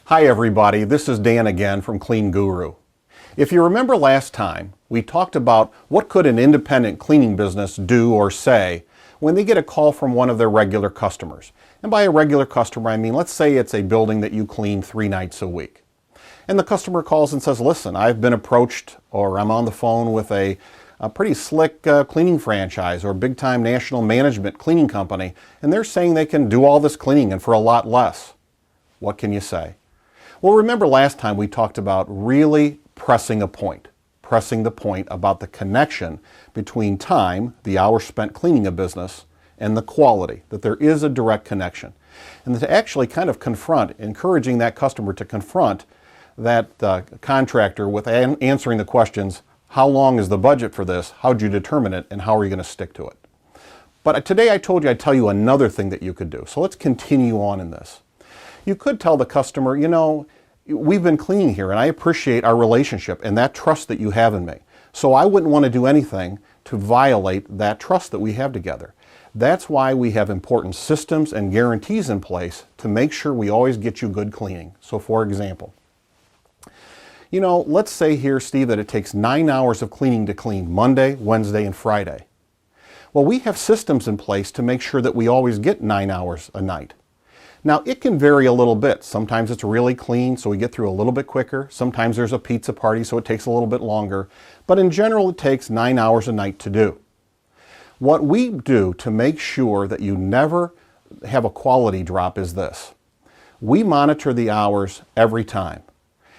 Hi everybody, this is Dan again from CleanGuru. If you remember last time, we talked about what could an independent cleaning business do or say when they get a call from one of their regular customers. And by a regular customer, I mean, let's say it's a building that you clean 3 nights a week. And the customer calls and says, listen, I've been approached, or I'm on the phone with a pretty slick cleaning franchise or big time national management cleaning company, and they're saying they can do all this cleaning and for a lot less. What can you say? Well, remember last time we talked about really pressing the point about the connection between time, the hours spent cleaning a business, and the quality, that there is a direct connection. And to actually kind of encouraging that customer to confront that contractor with answering the questions, how long is the budget for this, how'd you determine it, and how are you going to stick to it? But today I told you I'd tell you another thing that you could do. So let's continue on in this. You could tell the customer, you know, we've been cleaning here and I appreciate our relationship and that trust that you have in me. So I wouldn't want to do anything to violate that trust that we have together. That's why we have important systems and guarantees in place to make sure we always get you good cleaning. So for example, you know, let's say here, Steve, that it takes 9 hours of cleaning to clean Monday, Wednesday, and Friday. Well, we have systems in place to make sure that we always get 9 hours a night. Now, it can vary a little bit. Sometimes it's really clean, so we get through a little bit quicker. Sometimes there's a pizza party, so it takes a little bit longer. But in general, it takes 9 hours a night to do. What we do to make sure that you never have a quality drop is this. We monitor the hours every time.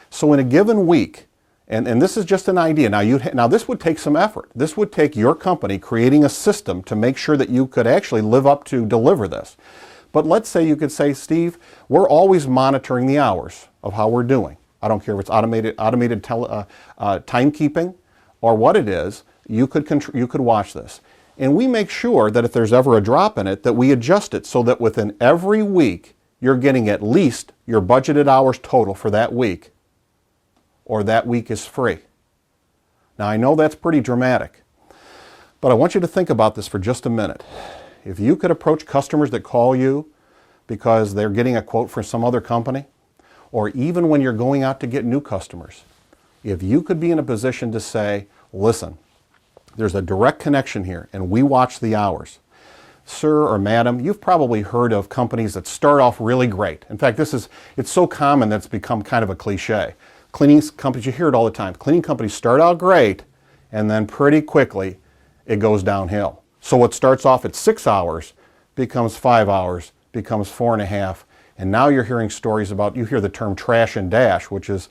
So in a given week, and this is just an idea, now this would take some effort. This would take your company creating a system to make sure that you could actually live up to deliver this. But let's say you could say, Steve, we're always monitoring the hours of how we're doing. I don't care if it's automated timekeeping or what it is, you could watch this. And we make sure that if there's ever a drop in it, that we adjust it so that within every week, you're getting at least your budgeted hours total for that week, or that week is free. Now I know that's pretty dramatic, but I want you to think about this for just a minute. If you could approach customers that call you because they're getting a quote from some other company, or even when you're going out to get new customers, if you could be in a position to say, listen, there's a direct connection here and we watch the hours. Sir or madam, you've probably heard of companies that start off really great. In fact, it's so common that it's become kind of a cliche. Cleaning companies, you hear it all the time. Cleaning companies start out great and then pretty quickly it goes downhill. So what starts off at 6 hours becomes 5 hours, becomes 4.5, and now you're hearing stories about, you hear the term trash and dash, which is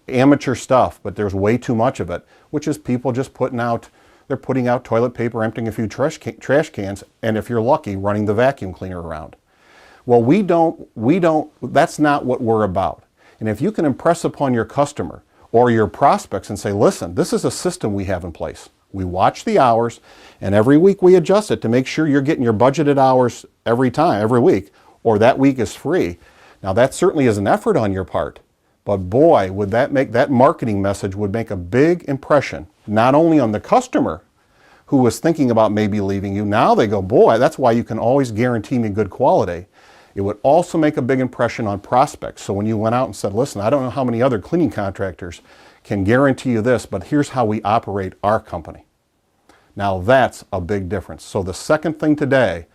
amateur stuff, but there's way too much of it, which is people just putting out toilet paper, emptying a few trash cans, and if you're lucky, running the vacuum cleaner around. Well, that's not what we're about. And if you can impress upon your customer or your prospects and say, listen, this is a system we have in place. We watch the hours, and every week we adjust it to make sure you're getting your budgeted hours every week, or that week is free. Now that certainly is an effort on your part, but boy, would that marketing message would make a big impression, not only on the customer who was thinking about maybe leaving you. Now they go, boy, that's why you can always guarantee me good quality. It would also make a big impression on prospects. So when you went out and said, listen, I don't know how many other cleaning contractors can guarantee you this, but here's how we operate our company. Now that's a big difference. So the second thing today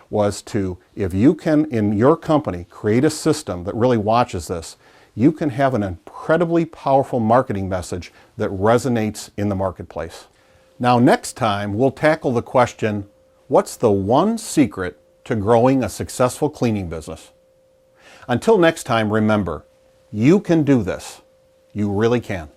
was if you can, in your company, create a system that really watches this, you can have an incredibly powerful marketing message that resonates in the marketplace. Now next time, we'll tackle the question, what's the one secret to growing a successful cleaning business? Until next time, remember, you can do this. You really can.